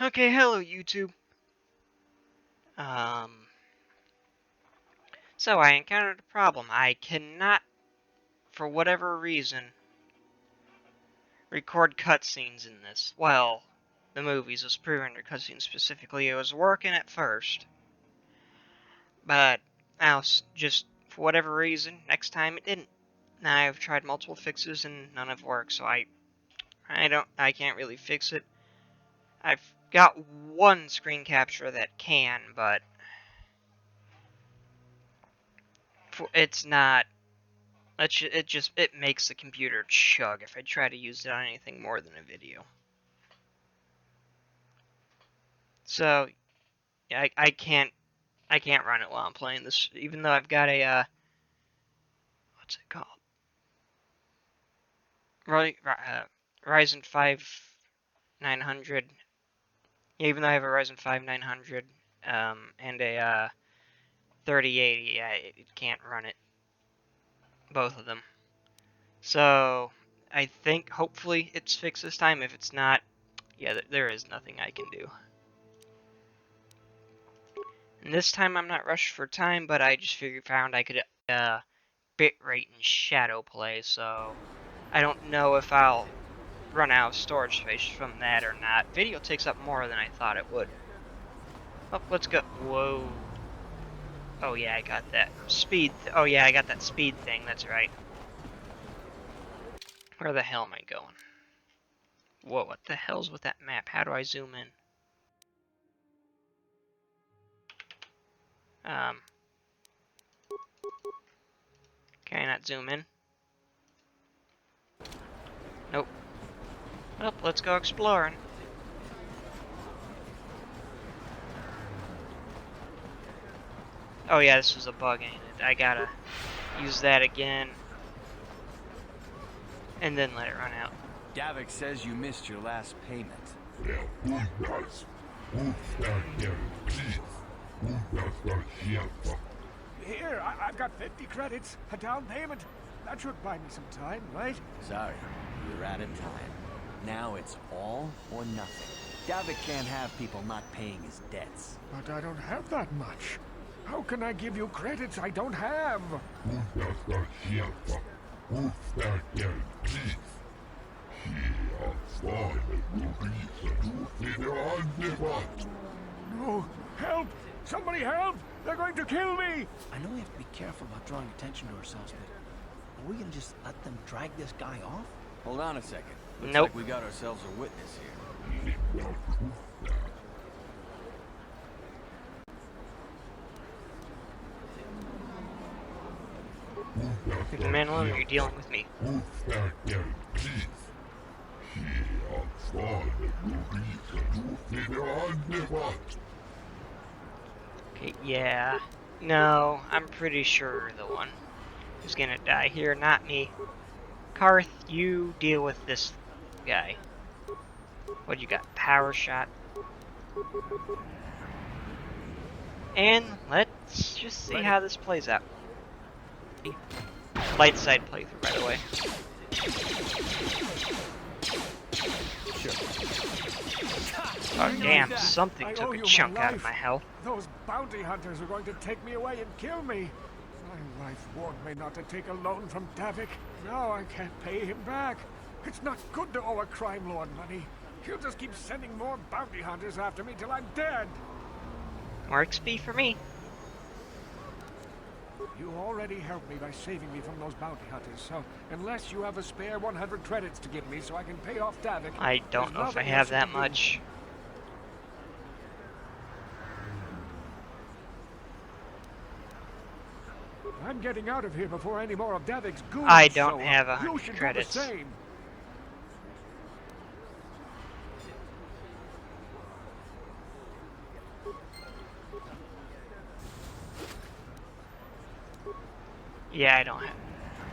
Okay, hello YouTube. So I encountered a problem. I cannot, for whatever reason, record cutscenes in this. Well, the movies was pre-rendered cutscenes specifically. It was working at first, but now just for whatever reason, next time it didn't. Now I've tried multiple fixes and none have worked. So I can't really fix it. I've got one screen capture that can, but it's not. It makes the computer chug if I try to use it on anything more than a video. So yeah, I can't run it while I'm playing this, even though I've got a what's it called? Ryzen 5 900. Yeah, even though I have a Ryzen 5 900 and a 3080, yeah, it can't run it. Both of them. So I think hopefully it's fixed this time. If it's not, yeah, there is nothing I can do. And this time I'm not rushed for time, but I just found I could bitrate and shadow play, so I don't know if I'll run out of storage space from that or not. Video takes up more than I thought it would. Oh, let's go. Whoa. Oh yeah, I got that speed. Oh yeah, I got that speed thing. That's right. Where the hell am I going? Whoa, what the hell's with that map? How do I zoom in? Can I not zoom in? Nope. Well, let's go exploring. Oh yeah, this is a bug, ain't it? I gotta use that again. And then let it run out. Davik says you missed your last payment. Here, I've got 50 credits, a down payment. That should buy me some time, right? Sorry, you're out of time. Now it's all or nothing. Davik can't have people not paying his debts. But I don't have that much. How can I give you credits I don't have? No, help! Somebody help! They're going to kill me! I know we have to be careful about drawing attention to ourselves, but are we gonna just let them drag this guy off? Hold on a second. Looks Nope. like we got ourselves a witness here. The man alone, you're dealing with me. Okay, yeah. No, I'm pretty sure the one who's gonna die here, not me. Karth, you deal with this guy. What you got? Power shot. And let's just see how this plays out. Light side playthrough, by the way. Oh damn, something took a chunk out of my health. Those bounty hunters are going to take me away and kill me. My wife warned me not to take a loan from Davik. Now I can't pay him back. It's not good to owe a crime lord money. He'll just keep sending more bounty hunters after me till I'm dead. More XP for me. You already helped me by saving me from those bounty hunters, so unless you have a spare 100 credits to give me so I can pay off Davik... I don't know if I have that much. I'm getting out of here before any more of Davik's goons. I don't show have up. 100 You should credits. do the same. Yeah, I don't have...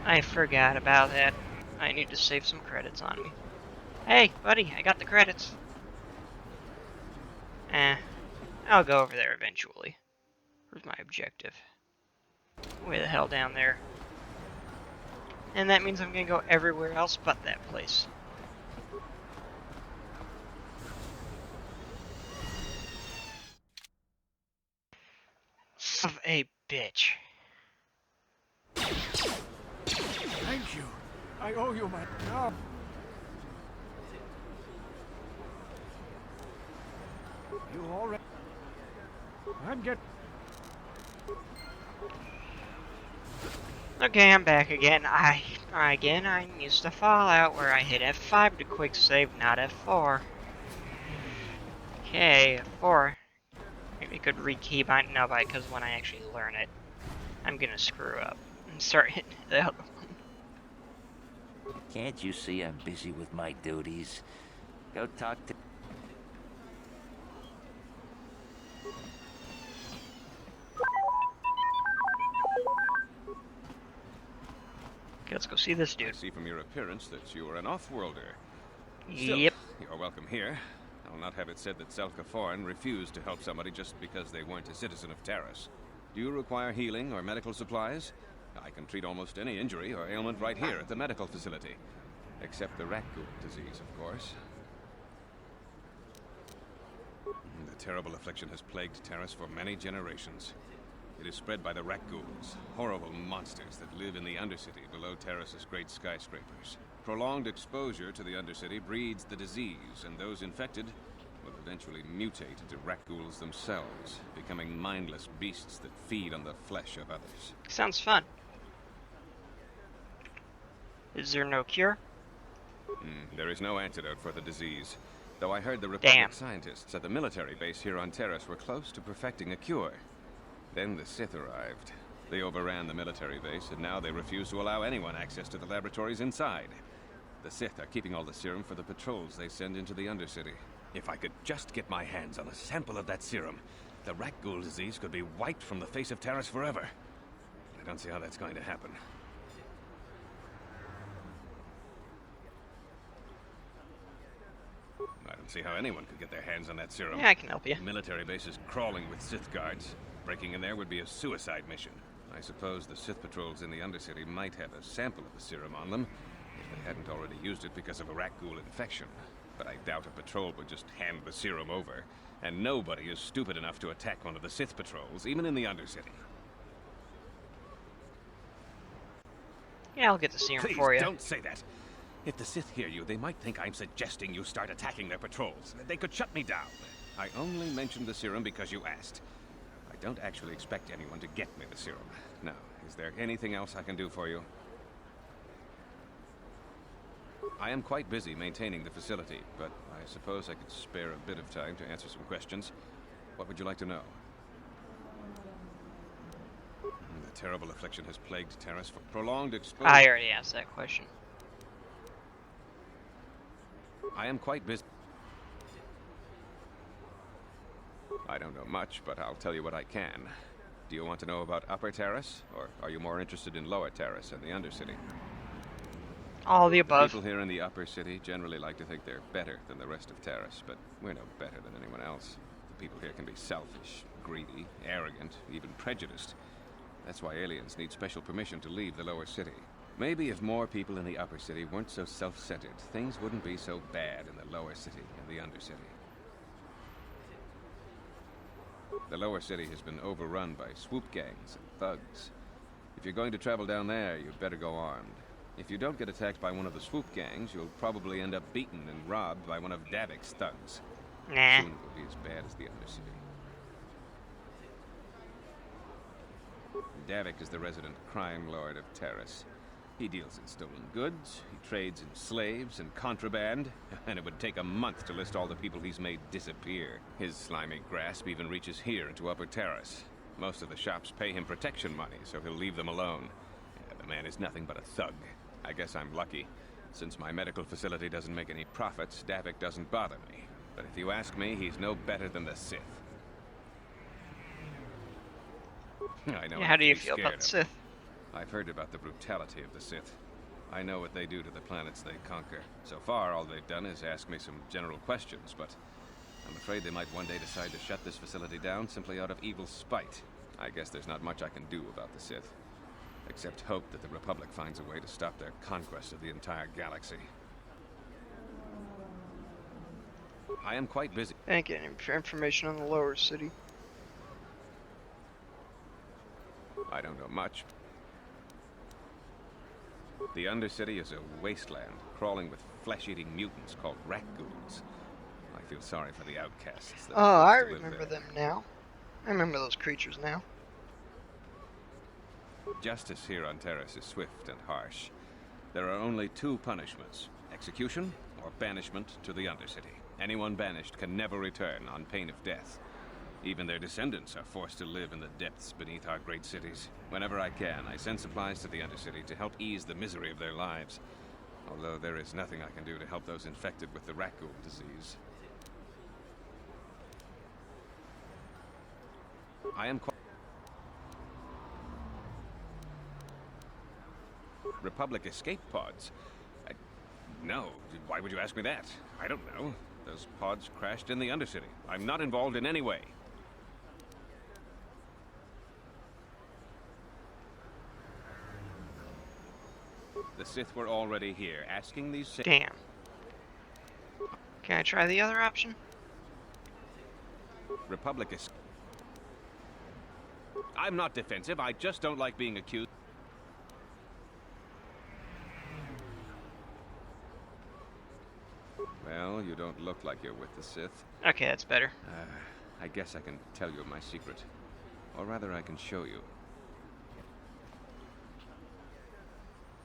I forgot about that. I need to save some credits on me. Hey, buddy, I got the credits. I'll go over there eventually. Where's my objective? Way the hell down there. And that means I'm gonna go everywhere else but that place. a bitch. Thank you. I owe you my... No. You already... I'm getting... Okay, I'm back again. I used to Fallout where I hit F5 to quick save, not F4. Okay, F4. Maybe I could rekey by no, because when I actually learn it, I'm gonna screw up and start hitting the other one. Can't you see I'm busy with my duties? Go talk to... Okay, let's go see this I dude. see from your appearance that you are an off-worlder. Yep. Still, you're welcome here. I'll not have it said that Selka Foreign refused to help somebody just because they weren't a citizen of Terrace. Do you require healing or medical supplies? I can treat almost any injury or ailment right here at the medical facility. Except the rat ghoul disease, of course. The terrible affliction has plagued Terrace for many generations. It is spread by the rat ghouls, horrible monsters that live in the Undercity below Terrace's great skyscrapers. Prolonged exposure to the Undercity breeds the disease, and those infected will eventually mutate into rat ghouls themselves, becoming mindless beasts that feed on the flesh of others. Sounds fun. Is there no cure? There is no antidote for the disease, though I heard the Damn. Republic scientists at the military base here on Terrace were close to perfecting a cure. Then the Sith arrived. They overran the military base, and now they refuse to allow anyone access to the laboratories inside. The Sith are keeping all the serum for the patrols they send into the Undercity. If I could just get my hands on a sample of that serum, the rat ghoul disease could be wiped from the face of Terrace forever. I don't see how that's going to happen. I don't see how anyone could get their hands on that serum. Yeah, I can help you. The military base is crawling with Sith guards. Breaking in there would be a suicide mission. I suppose the Sith patrols in the Undercity might have a sample of the serum on them, if they hadn't already used it because of a rat ghoul infection. But I doubt a patrol would just hand the serum over, and nobody is stupid enough to attack one of the Sith patrols, even in the Undercity. Yeah, I'll get the serum Please, for you. don't say that. If the Sith hear you, they might think I'm suggesting you start attacking their patrols. They could shut me down. I only mentioned the serum because you asked. I don't actually expect anyone to get me the serum. Now, is there anything else I can do for you? I am quite busy maintaining the facility, but I suppose I could spare a bit of time to answer some questions. What would you like to know? The terrible affliction has plagued Terrace for prolonged exposure. I already asked that question. I am quite busy. I don't know much, but I'll tell you what I can. Do you want to know about Upper Terrace, or are you more interested in Lower Terrace and the Undercity? All the above. People here in the Upper City generally like to think they're better than the rest of Terrace, but we're no better than anyone else. The people here can be selfish, greedy, arrogant, even prejudiced. That's why aliens need special permission to leave the Lower City. Maybe if more people in the Upper City weren't so self-centered, things wouldn't be so bad in the Lower City and the Undercity. The Lower City has been overrun by swoop gangs and thugs. If you're going to travel down there, you'd better go armed. If you don't get attacked by one of the swoop gangs, you'll probably end up beaten and robbed by one of Davik's thugs. Nah. Soon it will be as bad as the Undercity. Davik is the resident crime lord of Terrace. He deals in stolen goods, he trades in slaves and contraband, and it would take a month to list all the people he's made disappear. His slimy grasp even reaches here into Upper Terrace. Most of the shops pay him protection money, so he'll leave them alone. Yeah, the man is nothing but a thug. I guess I'm lucky. Since my medical facility doesn't make any profits, Davik doesn't bother me. But if you ask me, he's no better than the Sith. I know. Yeah, how do you I'm feel scared about the of Sith? I've heard about the brutality of the Sith. I know what they do to the planets they conquer. So far, all they've done is ask me some general questions, but I'm afraid they might one day decide to shut this facility down simply out of evil spite. I guess there's not much I can do about the Sith, except hope that the Republic finds a way to stop their conquest of the entire galaxy. I am quite busy. Thank you for information on the Lower City. I don't know much. The Undercity is a wasteland, crawling with flesh-eating mutants called rat ghouls. I feel sorry for the outcasts that Oh, are I forced to live remember there. them now. I remember those creatures now. Justice here on Terrace is swift and harsh. There are only two punishments: execution or banishment to the Undercity. Anyone banished can never return on pain of death. Even their descendants are forced to live in the depths beneath our great cities. Whenever I can, I send supplies to the Undercity to help ease the misery of their lives. Although there is nothing I can do to help those infected with the rat ghoul disease. I am Republic escape pods? No, why would you ask me that? I don't know. Those pods crashed in the Undercity. I'm not involved in any way. The Sith were already here, asking these same... Damn. Can I try the other option? Republic is... I'm not defensive, I just don't like being accused. Well, you don't look like you're with the Sith. Okay, that's better. I guess I can tell you my secret. Or rather, I can show you.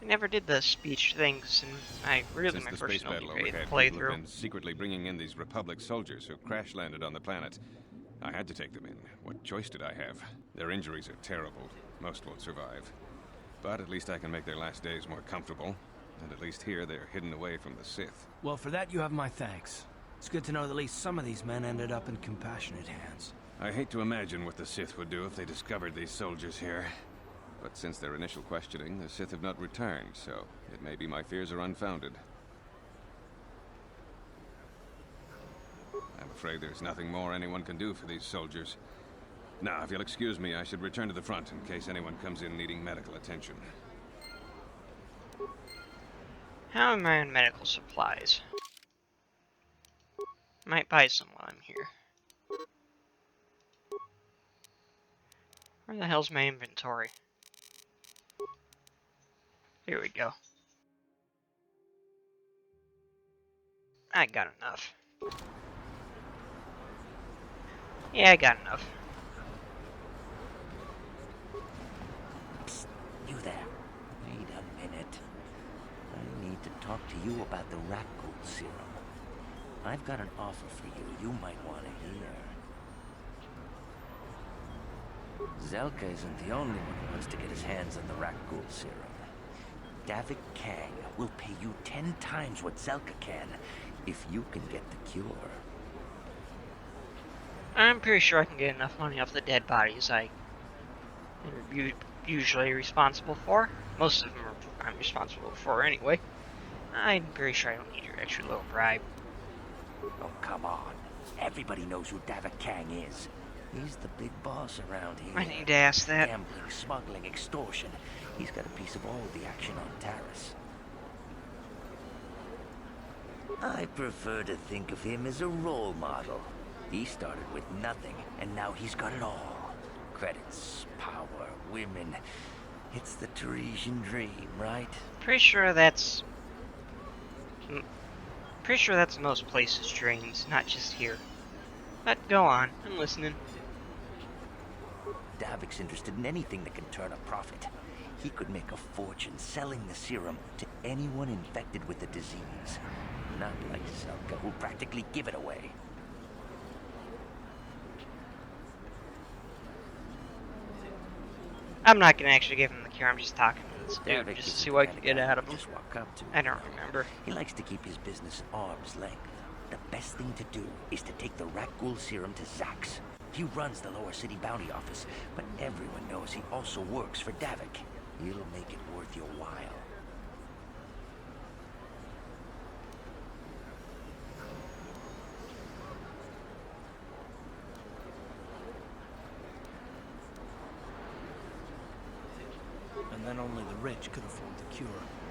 I never did the speech things, and I really Since my the first space battle Metal Gear overhead, people have playthrough. been secretly bringing in these Republic soldiers who crash-landed on the planet. I had to take them in. What choice did I have? Their injuries are terrible. Most won't survive. But at least I can make their last days more comfortable. And at least here, they're hidden away from the Sith. Well, for that you have my thanks. It's good to know that at least some of these men ended up in compassionate hands. I hate to imagine what the Sith would do if they discovered these soldiers here. But since their initial questioning, the Sith have not returned, so it may be my fears are unfounded. I'm afraid there's nothing more anyone can do for these soldiers. Now, if you'll excuse me, I should return to the front in case anyone comes in needing medical attention. How am I on medical supplies? Might buy some while I'm here. Where the hell's my inventory? Here we go. I got enough. Yeah, I got enough. Psst, you there. Wait a minute. I need to talk to you about the rat ghoul serum. I've got an offer for you might want to hear. Zelka isn't the only one who wants to get his hands on the rat ghoul serum. Davik Kang will pay you 10 times what Zelka can if you can get the cure. I'm pretty sure I can get enough money off the dead bodies I am usually responsible for. Most of them I'm responsible for anyway. I'm pretty sure I don't need your extra little bribe. Oh, come on. Everybody knows who Davik Kang is. He's the big boss around here. I need to ask that. Gambling, smuggling, extortion. He's got a piece of all the action on Taris. I prefer to think of him as a role model. He started with nothing, and now he's got it all. Credits, power, women. It's the Teresian dream, right? Pretty sure that's most places' dreams, not just here. But go on, I'm listening. Davik's interested in anything that can turn a profit. He could make a fortune selling the serum to anyone infected with the disease. Not like Zelka, who'll practically give it away. I'm not gonna actually give him the cure, I'm just talking to this dude, Davik just to isn't see the what I kind can of get guy out of you him. just walk up to. I don't remember. He likes to keep his business at arm's length. The best thing to do is to take the rat ghoul serum to Zax. He runs the lower city bounty office, but everyone knows he also works for Davik. He'll make it worth your while. And then only the rich could afford the cure.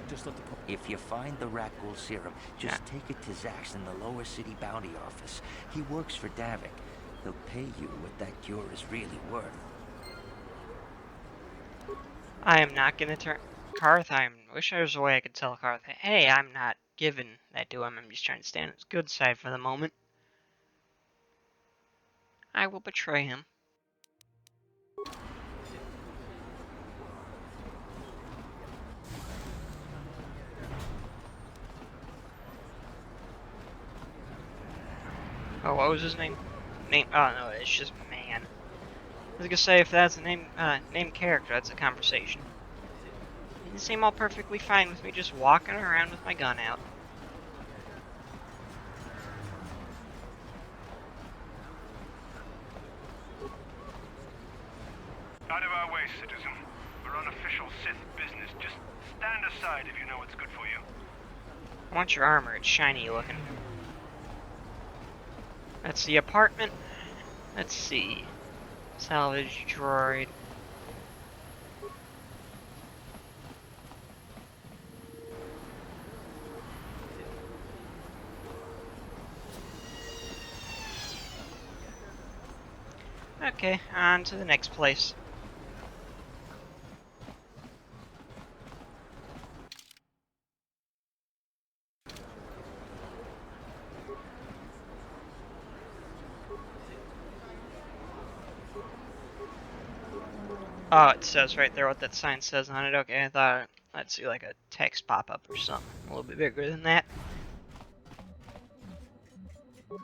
Just let the poor... If you find the rat ghoul serum, just take it to Zax in the lower city bounty office. He works for Davik. He'll pay you what that cure is really worth. I am not gonna turn Karth. I wish there was a way I could tell Karth, hey, I'm not giving that to him. I'm just trying to stand on his good side for the moment. I will betray him. Oh, what was his name? Oh no, it's just man. I was gonna say if that's a named character, that's a conversation. He seemed all perfectly fine with me just walking around with my gun out. Out of our way, citizen. We're on official Sith business. Just stand aside if you know what's good for you. I want your armor, it's shiny looking. That's the apartment. Let's see. Salvage droid. Okay, on to the next place. Oh, it says right there what that sign says on it. Okay, I thought I'd see like a text pop up or something a little bit bigger than that.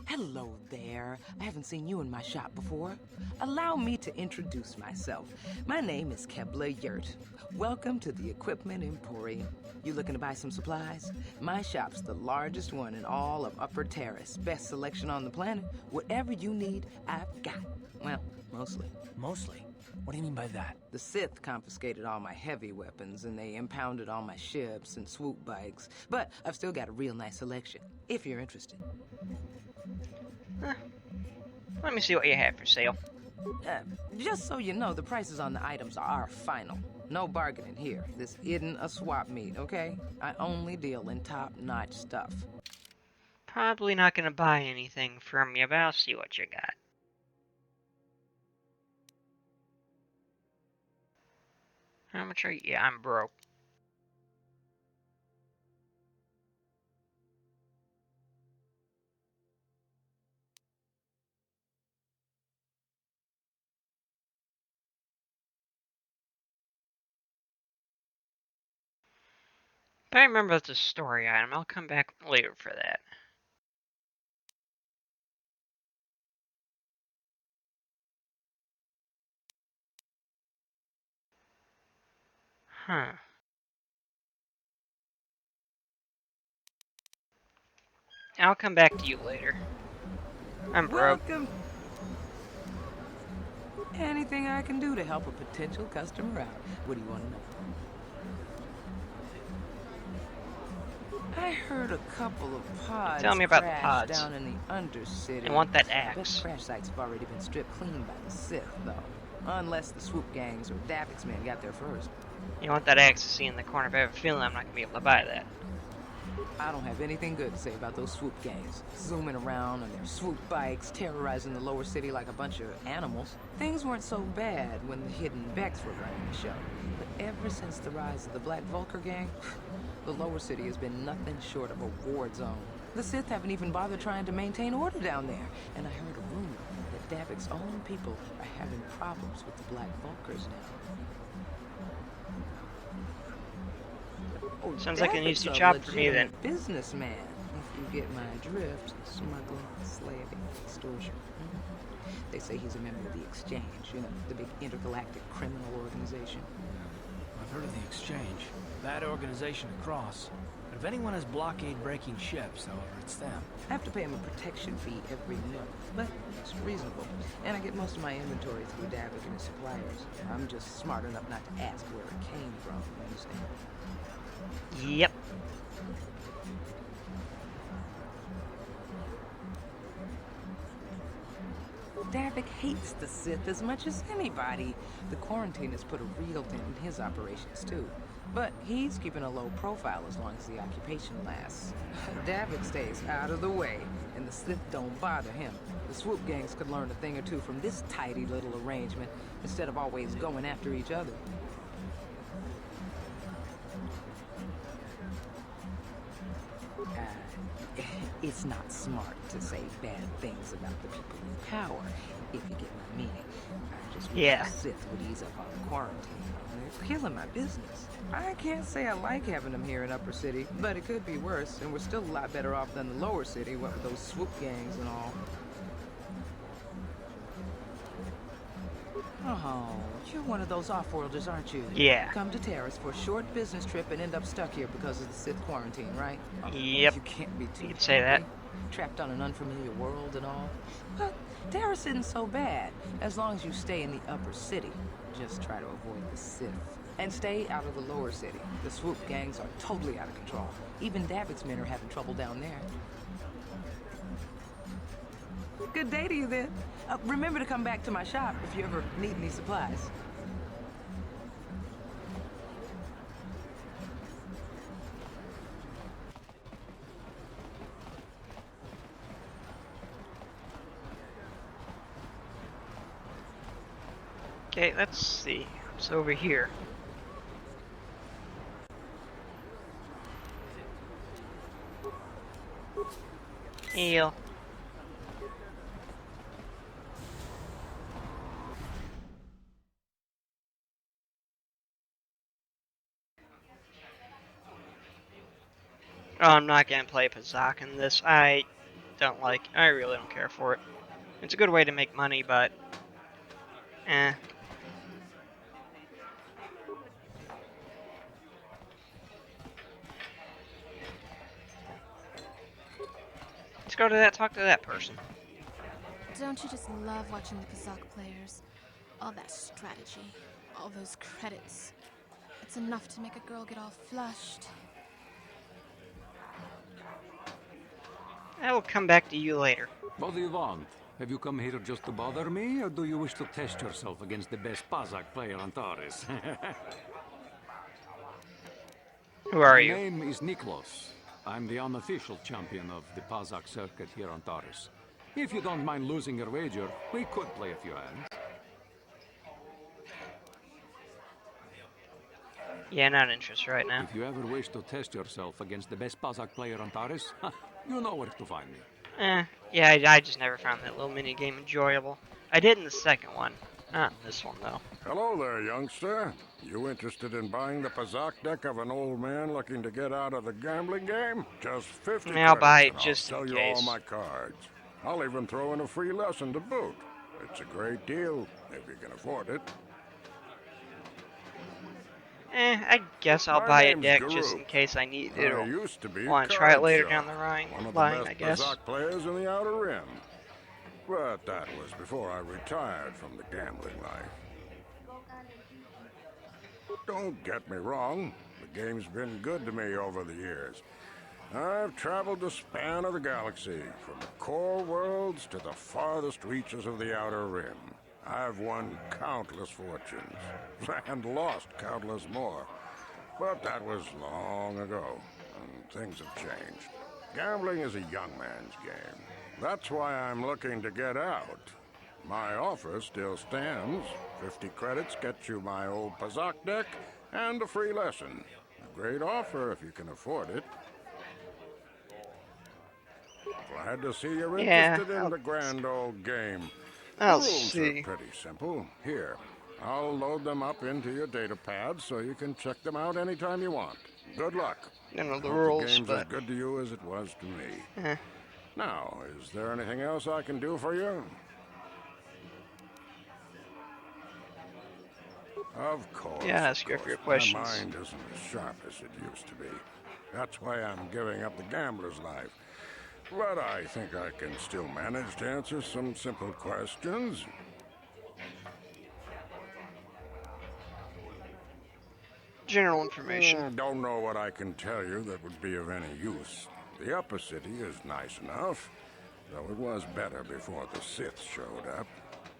Hello there. I haven't seen you in my shop before. Allow me to introduce myself. My name is Kebla Yurt. Welcome to the Equipment Emporium. You looking to buy some supplies? My shop's the largest one in all of Upper Terrace. Best selection on the planet. Whatever you need, I've got. Well, mostly. Mostly? What do you mean by that? The Sith confiscated all my heavy weapons, and they impounded all my ships and swoop bikes. But I've still got a real nice selection, if you're interested. Let me see what you have for sale. Just so you know, the prices on the items are final. No bargaining here. This isn't a swap meet, okay? I only deal in top-notch stuff. Probably not gonna buy anything from you, but I'll see what you got. How much are you? Yeah, I'm broke. But I remember that's a story item. I'll come back later for that. Huh. I'll come back to you later. I'm broke. Welcome. Anything I can do to help a potential customer out. What do you want to know? I heard a couple of pods Tell me about the crashed pods. down in the Undercity. I want that I bet axe. the crash sites have already been stripped clean by the Sith, though. Unless the swoop gangs or Davik's men got there first. You want that axe to see in the corner, but I have a feeling I'm not gonna be able to buy that. I don't have anything good to say about those swoop gangs. Zooming around on their swoop bikes, terrorizing the lower city like a bunch of animals. Things weren't so bad when the hidden Becks were running the show. But ever since the rise of the Black Vulcar gang, the lower city has been nothing short of a war zone. The Sith haven't even bothered trying to maintain order down there. And I heard a rumor that Davik's own people are having problems with the Black Vulcars now. Oh, Sounds like an Davik's easy a job for me then. legitimate businessman, if you get my drift. Smuggling, slaving, extortion. They say he's a member of the Exchange, you know, the big intergalactic criminal organization. I've heard of the Exchange. That organization across. But if anyone has blockade-breaking ships, however, it's them. I have to pay him a protection fee every month, but it's reasonable. And I get most of my inventory through Davik and his suppliers. I'm just smart enough not to ask where it came from, you understand? Yep. Davik hates the Sith as much as anybody. The quarantine has put a real dent in his operations, too. But he's keeping a low profile as long as the occupation lasts. Davik stays out of the way, and the Sith don't bother him. The swoop gangs could learn a thing or two from this tidy little arrangement, instead of always going after each other. It's not smart to say bad things about the people in power, if you get my meaning. I just wish Yeah. the Sith would ease up on quarantine. They're killing my business. I can't say I like having them here in Upper City, but it could be worse, and we're still a lot better off than the Lower City, what with those swoop gangs and all. Oh, you're one of those off-worlders, aren't you? Yeah. Come to Terrace for a short business trip and end up stuck here because of the Sith quarantine, right? Yep. You can't be too You could say that. happy, trapped on an unfamiliar world and all. But Terrace isn't so bad, as long as you stay in the Upper City. Just try to avoid the Sith. And stay out of the Lower City. The swoop gangs are totally out of control. Even Davik's men are having trouble down there. Good day to you then. Remember to come back to my shop if you ever need any supplies. Okay, let's see. It's over here. Heal. Oh, I'm not gonna play Pazak in this. I really don't care for it. It's a good way to make money, but eh. Let's go to talk to that person. Don't you just love watching the Kazakh players? All that strategy, all those credits. It's enough to make a girl get all flushed. I will come back to you later. What do you want? Have you come here just to bother me, or do you wish to test yourself against the best Pazak player on Taurus? Who are My you? name is Niklos. I'm the unofficial champion of the Pazak circuit here on Taurus. If you don't mind losing your wager, we could play a few hands. Yeah, not interested right now. If you ever wish to test yourself against the best Pazak player on Taurus, you know where to find me. Yeah, I just never found that little mini game enjoyable. I did in the second one, not in this one though. Hello there, youngster. You interested in buying the Pazak deck of an old man looking to get out of the gambling game? Just 50 I'll credits buy it and just I'll in sell you all case. my cards. I'll even throw in a free lesson to boot. It's a great deal, if you can afford it. I guess I'll My buy a name's deck Garuk. just in case I need it. I Or used to be want to try it later card down the sharp, one of the line, best I guess. Pazak players in the Outer Rim. But that was before I retired from the gambling life. Don't get me wrong, the game's been good to me over the years. I've traveled the span of the galaxy, from the core worlds to the farthest reaches of the Outer Rim. I've won countless fortunes, and lost countless more. But that was long ago, and things have changed. Gambling is a young man's game. That's why I'm looking to get out. My offer still stands. 50 credits gets you my old Pazak deck and a free lesson. A great offer if you can afford it. Glad to see you're interested in the grand old game. The I'll rules see. are pretty simple. Here, I'll load them up into your data pad so you can check them out anytime you want. Good luck. I don't know the Hope rules, the game's as but good to you as it was to me. eh. Now, is there anything else I can do for you? Of course. Yeah, ask you a few questions. My mind isn't as sharp as it used to be. That's why I'm giving up the gambler's life. But I think I can still manage to answer some simple questions. General information. Don't know what I can tell you that would be of any use. The upper city is nice enough, though it was better before the Sith showed up.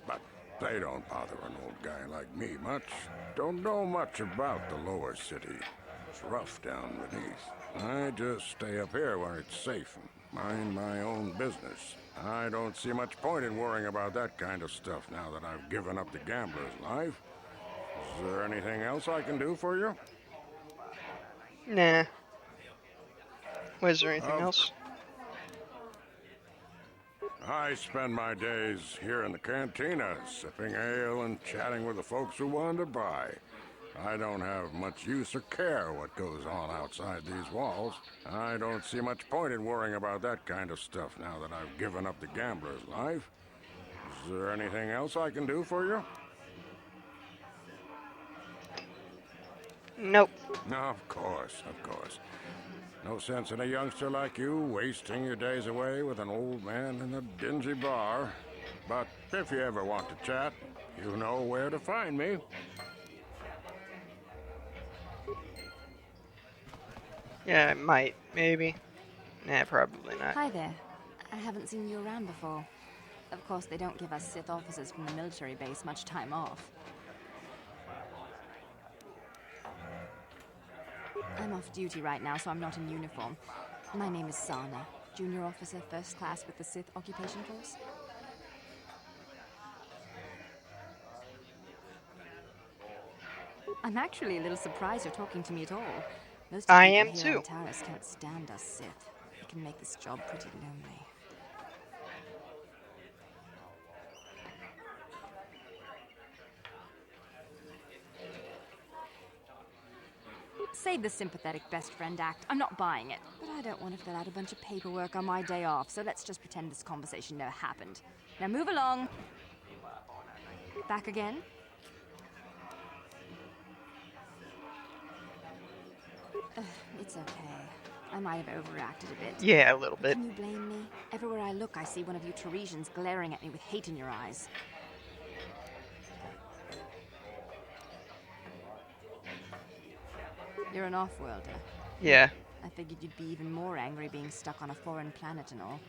But they don't bother an old guy like me much. Don't know much about the lower city. It's rough down beneath. I just stay up here where it's safe and mind my own business. I don't see much point in worrying about that kind of stuff now that I've given up the gambler's life. Is there anything else I can do for you? Nah. Was there anything else? I spend my days here in the cantina, sipping ale and chatting with the folks who wander by. I don't have much use or care what goes on outside these walls. I don't see much point in worrying about that kind of stuff now that I've given up the gambler's life. Is there anything else I can do for you? Nope. No, of course, of course. No sense in a youngster like you wasting your days away with an old man in a dingy bar. But if you ever want to chat, you know where to find me. Yeah, I might, maybe. Nah, probably not. Hi there. I haven't seen you around before. Of course, they don't give us Sith officers from the military base much time off. I'm off duty right now, so I'm not in uniform. My name is Sana, junior officer, first class with the Sith Occupation Force. I'm actually a little surprised you're talking to me at all. Most of I the am people here too. on Taris can't stand us Sith. It can make this job pretty lonely. Save the sympathetic best friend act. I'm not buying it. But I don't want to fill out a bunch of paperwork on my day off, so let's just pretend this conversation never happened. Now move along. Back again? It's okay. I might have overreacted a bit. Yeah, a little bit. Can you blame me? Everywhere I look, I see one of you Teresians glaring at me with hate in your eyes. You're an off-worlder. Yeah. I figured you'd be even more angry being stuck on a foreign planet and all.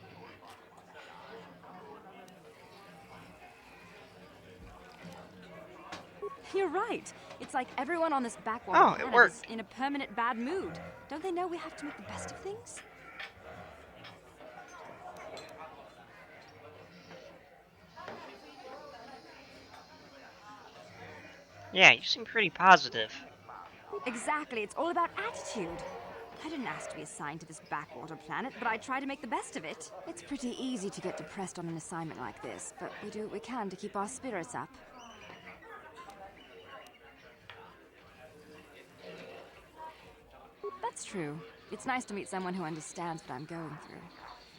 You're right. It's like everyone on this backwater Oh, it planet worked. is in a permanent bad mood. Don't they know we have to make the best of things? Yeah, you seem pretty positive. Exactly. It's all about attitude. I didn't ask to be assigned to this backwater planet, but I try to make the best of it. It's pretty easy to get depressed on an assignment like this, but we do what we can to keep our spirits up. That's true. It's nice to meet someone who understands what I'm going through.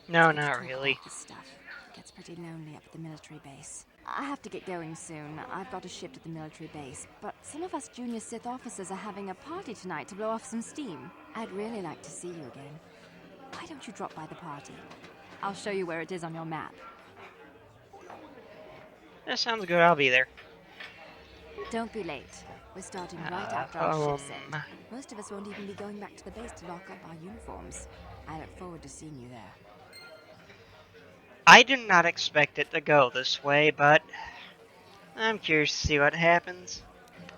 No, It's good to not talk really. about this stuff. It gets pretty lonely up at the military base. I have to get going soon. I've got a shift at the military base, but some of us junior Sith officers are having a party tonight to blow off some steam. I'd really like to see you again. Why don't you drop by the party? I'll show you where it is on your map. That sounds good, I'll be there. Don't be late. We're starting right after our shift's end. Most of us won't even be going back to the base to lock up our uniforms. I look forward to seeing you there. I did not expect it to go this way, but I'm curious to see what happens.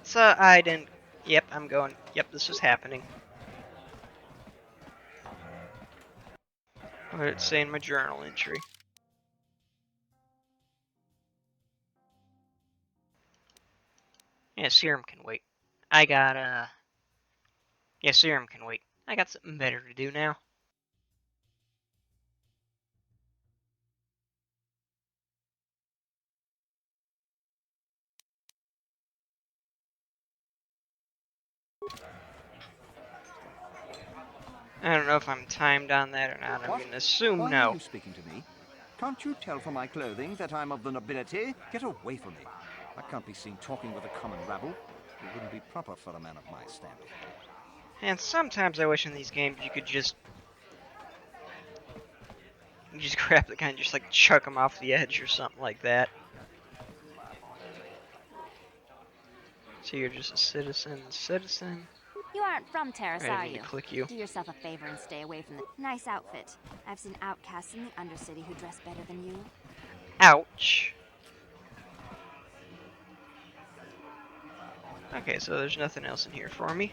So I didn't... Yep, I'm going... Yep, this is happening. What did it say in my journal entry? Yeah, serum can wait. I got, yeah, serum can wait. I got something better to do now. I don't know if I'm timed on that or not. I'm What? going to assume Why no. are you speaking to me? Can't you tell from my clothing that I'm of the nobility? Get away from me. I can't be seen talking with a common rabble. It wouldn't be proper for a man of my standing. And sometimes I wish in these games you could just grab the guy and just like chuck him off the edge or something like that. So you're just a citizen. You aren't from Taris, I didn't are mean you? to click you. Do yourself a favor and stay away from the nice outfit. I've seen outcasts in the Undercity who dress better than you. Ouch. Okay, so there's nothing else in here for me.